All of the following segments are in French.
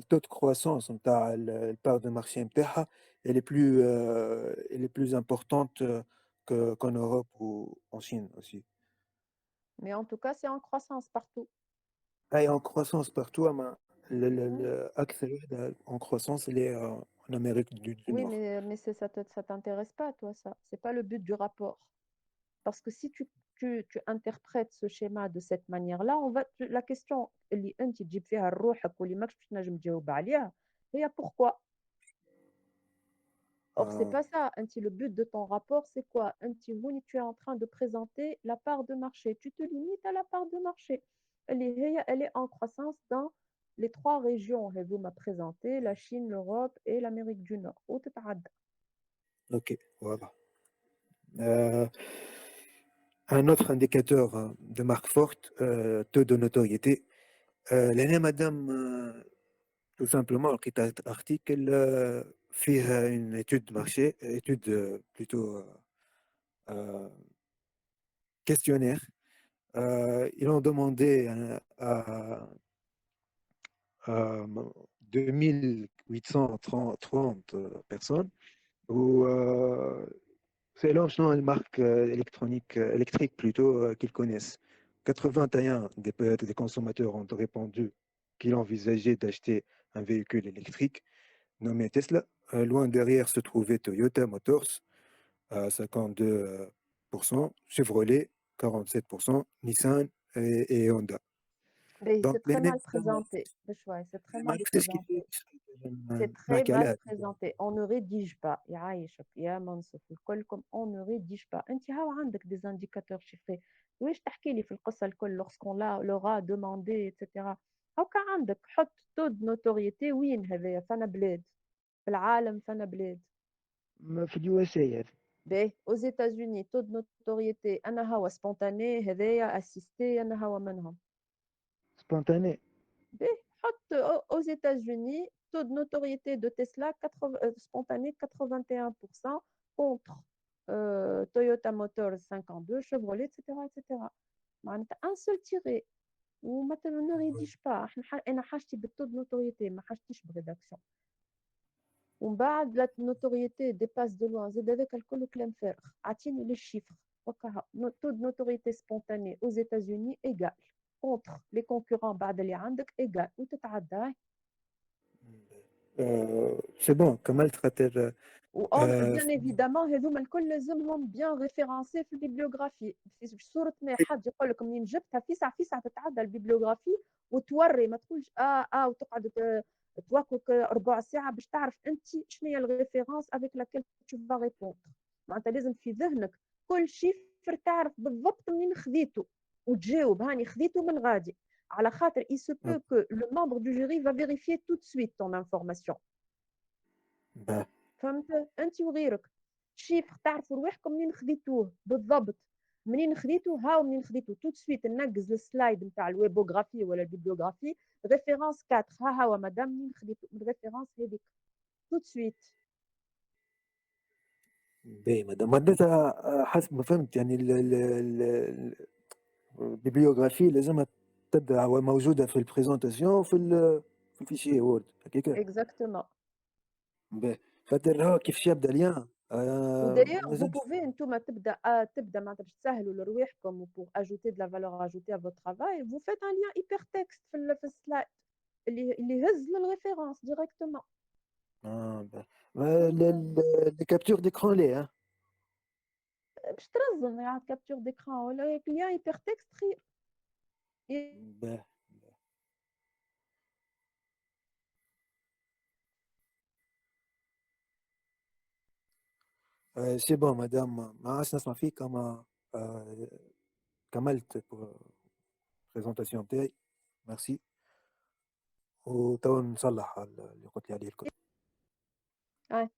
الtaux de croissance نتاع الpart de marché نتاعها elle est plus importante qu'en Europe ou en Chine aussi. Mais en tout cas, c'est en croissance partout. Elle est en croissance partout أما Mmh. أكثر وحدة en croissance elle est en Amérique du Oui, Nord. mais ça t'intéresse pas, toi, ça. C'est pas le but du rapport. Parce que si tu interprètes ce schéma de cette manière-là, la question اللي أنت تجيب فيها لروحك واللي ماكش باش تنجم تجاوب عليها هي pourquoi. Or, c'est آه، pas ça. Le but de ton rapport, c'est quoi? Tu es en train de présenter la part de marché. Tu te limites à la part de marché. Elle est en croissance dans les trois régions. Vous m'a présenté la Chine, l'Europe et l'Amérique du Nord. وتتعدى. OK, voilà. Heu, un autre indicateur de marque forte, taux de notoriété. لهنا مادام tout simplement لقيت article فيه une étude de marché, étude plutôt questionnaire. Ils ont demandé à 2830 personnes ou selon شنو المارque électronique électrique plutôt qu'ils connaissent. 81 des consommateurs ont répondu qu'ils envisageaient d'acheter un véhicule électrique nommé Tesla. Loin derrière se trouvait Toyota Motors à 52%, Chevrolet 47%, Nissan et Honda. Mais Donc c'est très l'année mal présenté. بشوي, c'est très ما mal عرفتش présenté. كيفاش C'est très نحكي mal عليها. présenté. On ne rédige pas. يعيشك يا منصف الكلكم. On ne rédige pas. أنت هاو عندك des indicateurs chiffrés. ليش تحكي لي في القصة الكل lorsqu'on leur a demandé etc. هاكا عندك حط taux de notoriété وين هذايا فانا بلاد في العالم فانا بلاد. في اليو اس اي هذه باهي aux États-Unis taux de notoriété أنا هوا spontané هذايا assisté أنا هوا منهم. سبونتاني. باهي حط aux États-Unis taux de notoriété de Tesla spontané 81% contre Toyota Motors 52, Chevrolet, etc. etc. معناتها un seul tiré وما ne rédige pas. انا حاجتي بالتو de notoriété ما حاجتيش بريداكسيون. ومن بعد لا notoriété dépasse de loin زاد هذاك الكل كلام فارغ. اعطيني لي الشيفر وكا taux de notoriété spontanée aux États-Unis égal contre les concurrents بعد اللي عندك égal وتتعدى. سي بون كملت خاطر Bien évidemment هذوما الكل لازمهم bien référencés في البيبليوغرافي في صورة ما حد يقول لك منين جبتها فيسع تتعدى البيبليوغرافي وتوري ما تقولش وتقعد توكلك ربع ساعة باش تعرف انت شنو هي الريفيرونس افيك لاكيل تو فا ريبوندر. معناتها لازم في ذهنك كل شيفر تعرف بالضبط منين خذيته وتجاوب هاني خذيته من غادي على خاطر il se peut que le membre du jury va vérifier tout de suite ton information. فهمت انت وغيرك شيفر تعرفوا رواحكم منين خذيتوه بالضبط منين خذيتوه هاو منين خذيتوه تو سويت ننقز السلايد نتاع الويبوغرافي ولا البيبليوغرافي ريفيرونس 4 ها هو مدام منين خذيتو الريفيرونس هذيك تو سويت. باهي مادام معناتها حسب ما فهمت يعني البيبليوغرافي لازمها تبدا موجودة في البريزونتاسيون في الفيشي وورد هكاك. اكزاكتومون. باهي خاطر هو كيفاش يبدا اليان ودايوغ ما vous لازمش. pouvez انتم تبدا معناتها باش تسهلوا لرواحكم pour ajouter de la valeur ajoutée à votre travail vous faites un lien hypertexte في السلايد اللي يهز للريفيرونس ديريكتومون. باهي لي كابتور ديكران ليه باش ترزن يعني كابتور ديكران ولا ليان هايبرتكست خير. باهي. سي بون مادام ما عادش نسمع فيك أما كملت البريزونتاسيون نتاعي. ميرسي. وتوا نصلّح اللي قُلت لي عليه الكل. Ouais,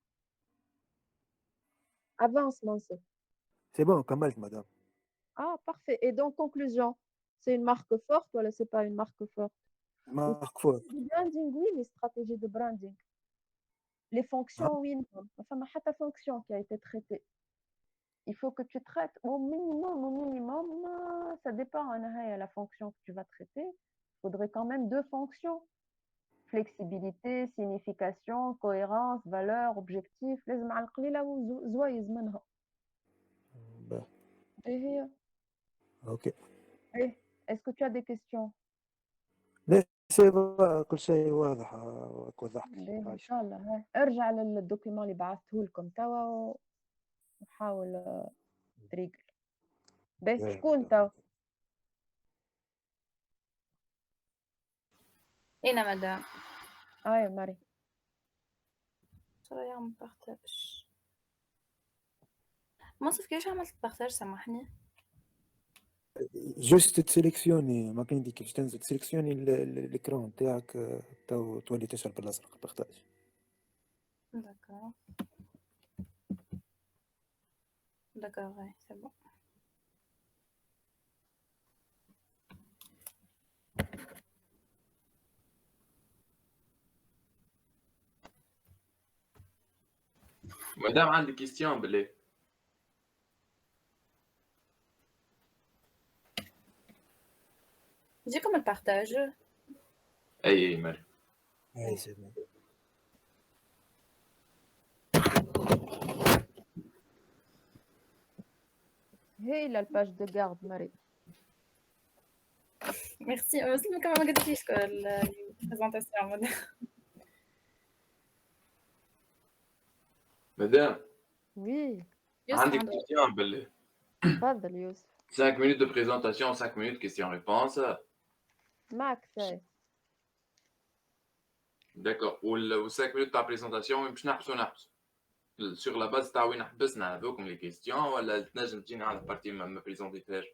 avance Mansour. C'est bon كمّلت مدام. Ah, parfait. Et donc, conclusion, c'est une marque forte ou c'est pas une marque forte? Les Marque stratégies forte. de branding, oui, les stratégies de branding. Les أها. fonctions, oui, non. Enfin, ما حتى fonction qui a été traitée. Il faut que tu traites au minimum, ça dépend, hein, la fonction que tu vas traiter. Il faudrait quand même deux fonctions. flexibilité, signification, cohérence, valeur, objectif. لازم على القليلة زوايز منها. باهي. إيه هي؟ أوكي. إيه. Est-ce que tu as des questions؟ لا سي كل شيء واضح، وضحت لي باهي إن حاجة. شاء الله. هاي ارجع للدوكيومون اللي بعثته لكم توا وحاول تريقل. باهي باهي شكون مدام. توا؟ هنا مدام. يا مريم. ترى يوم بارتاج منصف كيفاش عملت بارتاج سامحني؟ جوست تسيليكسيوني، ما كاين كيفاش تنزل تسيليكسيوني الإكران تاعك، تو تولي تشعل بالأزرق البارتاج. داكور داكور غاي سي بون. مدام عندي كيستيون بالله. يجيكم البارتاج؟ اي مريم. اي سي بون. هي الباج دو غارد مريم. ميرسي. بس كمان ما قلتيش البريزونطاسيون مدام. مدام وي يوسف عندي عنده كيستيون بالله. تفضل يوسف. 5 minutes de présentation, 5 minutes question-réponse. معك ساي. D'accord. و 5 minutes تاع بريزونطاسيون باش نحبسوا sur la base تاع وين حبسنا هذوكم لي كيستيون، ولا تنجم تجينا على بارتي ما بريزونتيتهاش؟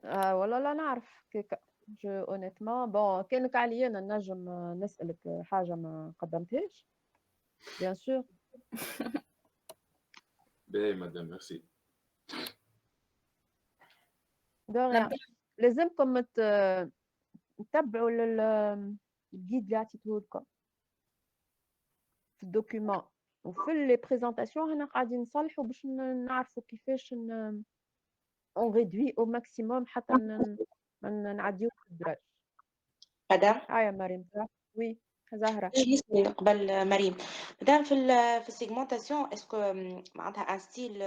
والله لا نعرف كيكا. جو اونيتمون بون كانك عليا انا نجم نسألك حاجة ما قدمتهاش بيان سور. باهي مدام ميرسي. دوريا لازمكم تتبعوا الجيد اللي عطيته لكم في الدوكيومون وفي لي بريزونطاسيون. هنا قاعدين نصلحوا باش نعرفوا كيفاش اون ريدوي او ماكسيموم حتى نعديو في الدراج. مدام يا مريم. وي زهرة. نسمي قبل مريم. مدام في السيجمنتاسيون اسكو معناتها ان ستيل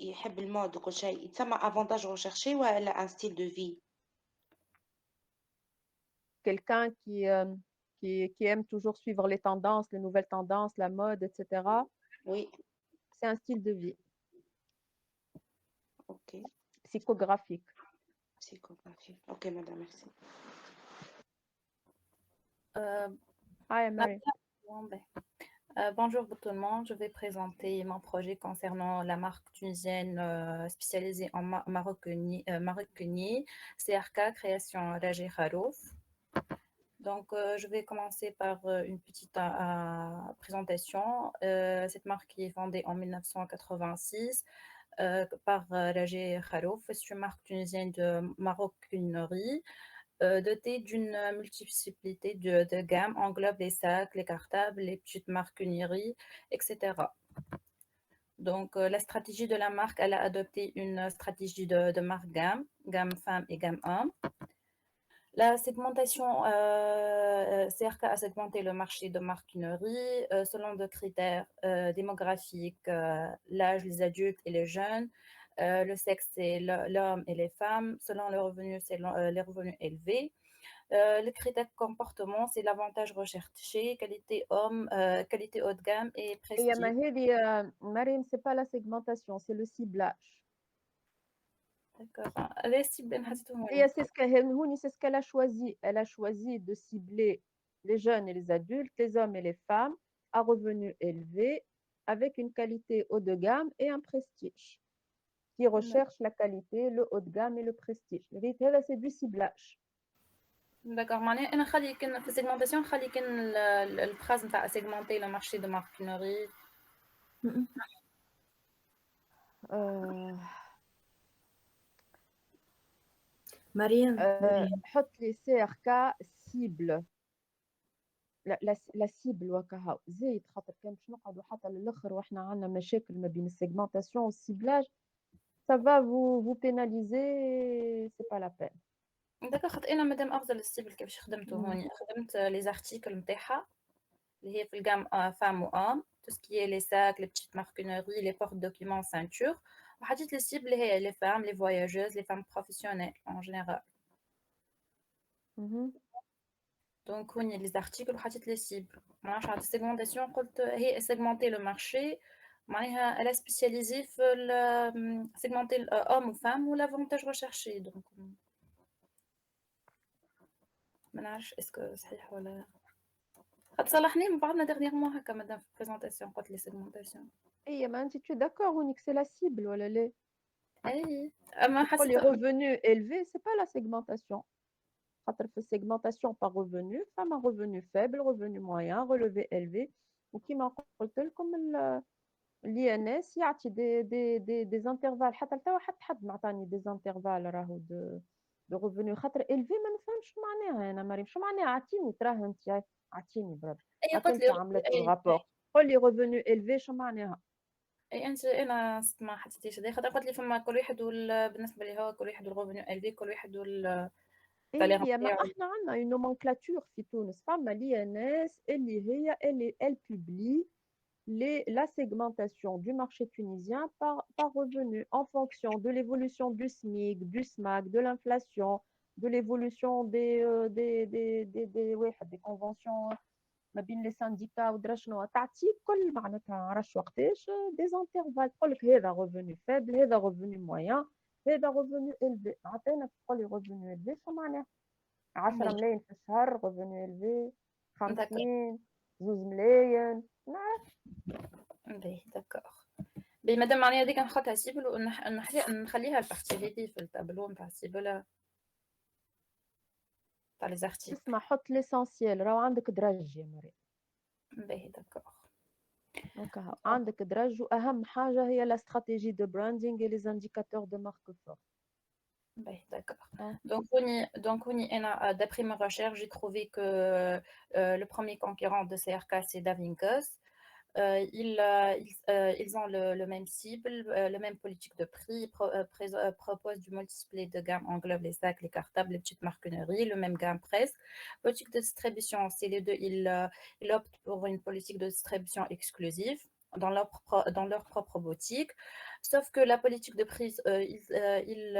يحب المود وكل شيء يتسمى افونتاج ريشيرشي ولا ان ستيل دو في؟ Quelqu'un qui aime toujours suivre les tendances, les nouvelles tendances, la mode, etc. Oui. C'est un style de vie. Ok. Psychographique. Psychographie. Ok madame, merci. Marie. Bonjour tout le monde, je vais présenter mon projet concernant la marque tunisienne spécialisée en maroquinerie, CRK Création Raji Kharouf. Donc, je vais commencer par une petite présentation. Cette marque est fondée en 1986 par Raji Kharouf. C'est une marque tunisienne de maroquinerie dotée d'une multiplicité de gammes, englobe les sacs, les cartables, les petites maroquineries, etc. Donc, la stratégie de la marque, elle a adopté une stratégie de marque gamme femme et gamme homme. La segmentation, CRK a segmenté le marché de maroquinerie selon des critères démographiques, l'âge, les adultes et les jeunes. Le sexe, c'est l'homme et les femmes. Selon les revenus, c'est les revenus élevés. Le critère comportement, c'est l'avantage recherché, qualité homme, qualité haut de gamme et prestige. Marine, c'est pas la segmentation, c'est le ciblage. D'accord. C'est ce qu'elle a choisi. Elle a choisi de cibler les jeunes et les adultes, les hommes et les femmes à revenus élevés, avec une qualité haut de gamme et un prestige. Qui recherche la qualité, le haut de gamme et le prestige. Le retail, c'est du ciblage. D'accord. معناها أنا خلي كان في segmentation خلي كان البراز نتاع segmenter le marché de maroquinerie. مريم حط لي CRK cible. لا cible وكهو زيد خاطر كان باش نقعدوا حتى للاخر واحنا عندنا مشاكل ما بين السيجمنتاسيون والسيبلاج. Ça va vous pénaliser, c'est pas la peine. داكوغ خاطر أنا مادام آخذة الستيبل كيفاش خدمته هوني، خدمت لي زارتيكل نتاعها اللي هي في الجام فام و homme tout ce qui est les sacs, les petites marquineries, les porte-documents, ceintures وحطيت لي cible اللي هي les femmes, les voyageuses, les femmes professionnelles en général. اهم. دونك هوني لي زارتيكل وحطيت لي cible ما نعرفش عاد السيغمونتاسيون قلت هي segmenter le marché معناها elle a spécialisé في segmenter homme ou femme ou l'avantage recherché donc ما نعرفش اسكو صحيح ولا خاطر صلحناه من بعضنا dernièrement هكا مادام في البريزونطاسيون قلت لي segmentation. أي ما أنتِ tu es d'accord هونيك c'est la cible ولا لا؟ أي أما كي تقول حسيت لي revenu élevé c'est pas la segmentation. خاطر في الsegmentation par revenu فما revenu faible, revenu moyen, relevé élevé وكيما قلت لكم الINS يعطي des intervalles حتى لتوا حد ما عطاني des intervalles راهو de revenu خاطر élevé ما نفهمش شو معناها أنا مريم، شو معناها أعطيني تراه أنتِ أعطيني بربي، أي هاك قلت أنتِ لي عملت أي الرابور، قُل لي revenu élevé شو معناها؟ أي أنت أنا ما حسيتيش هذا خاطر قلت لي فما كل واحد بالنسبة لي هو كل واحد والrevenu élevé كل واحد السالير هي ما نتاعو. إحنا عندنا une nomenclature في تونس، فما l'INS اللي هي elle publie la segmentation du marché tunisien par revenu en fonction de l'évolution du SMIC, du SMAC, de l'inflation, de l'évolution des conventions ما بين les syndicats ودرا شنو تعطيك كل معناتها عرفش وقتاش des intervalles تقول لك هذا revenu faible هذا revenu moyen هذا revenu élevé عطينا تقول لي revenu élevé شو معناه 10 ملايين في الشهر revenu élevé 50 2 ملايين باهي داكوغ باهي مادام معناها هاذيك نحطها سيبل ونخليها البارتي هاذي في التابلو نتاع السيبل تاع لي زارتيكل. اسمع حط l'essentiel راهو عندك درج يا مريم. باهي داكوغ. دونك هاو عندك درج وأهم حاجة هي la stratégie de branding et les indicateurs de marque forte. باهي داكوغ. Donc هوني أنا d'après mes recherches j'ai trouvé que le premier concurrent de CRK c'est Davinkos. Ils ont le même cible, le même politique de prix, proposent du multiplay de gamme, englobe les sacs, les cartables, les petites marquineries, le même gamme presque. Politique de distribution, c'est les deux, ils optent pour une politique de distribution exclusive dans leur propre boutique. Sauf que la politique de prix, ils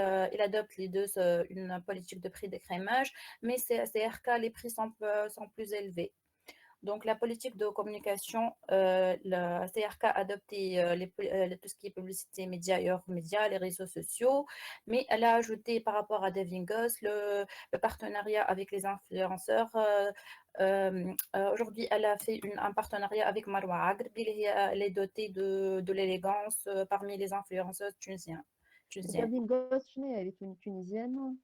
adoptent les deux une politique de prix d'écrémage, mais CRK, les prix sont plus élevés. Donc, la politique de communication, la CRK a adopté tout ce qui est publicité médias et hors médias, les réseaux sociaux, mais elle a ajouté par rapport à Devingos le partenariat avec les influenceurs. Aujourd'hui, elle a fait un partenariat avec Marwa Agrbi, elle est dotée de l'élégance parmi les influenceuses tunisiennes. Davingos شنو هي tunisienne؟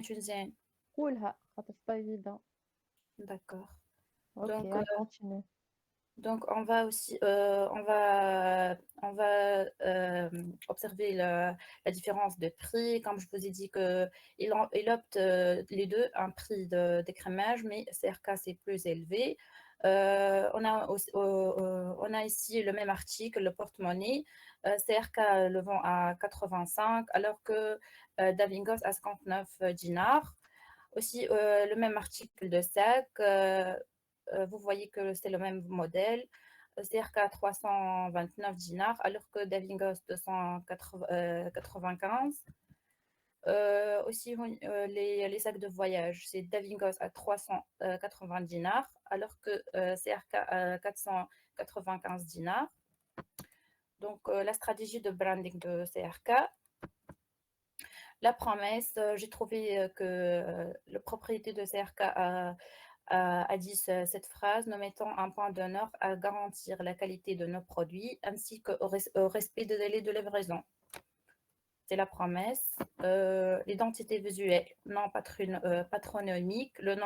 tunisienne. قولها خاطر pas évident. D'accord. Ok, continue. Donc, on va aussi observer la différence de prix. Comme je vous ai dit qu'ils optent les deux un prix d'écrémage, mais CRK c'est plus élevé. On a ici le même article, le porte-monnaie. CRK le vend à 85, alors que Davingos à 59 dinars. Aussi, le même article de sac. Vous voyez que c'est le même modèle, CRK 329 dinars, alors que Davingos 295. Aussi, les sacs de voyage, c'est Davingos à 380 dinars, alors que CRK à 495 dinars. Donc, la stratégie de branding de CRK. La promesse, j'ai trouvé que le propriétaire de CRK a dit cette phrase, nous mettons un point d'honneur à garantir la qualité de nos produits ainsi qu'au respect des délais de livraison. C'est la promesse. L'identité visuelle, non patronymique, le nom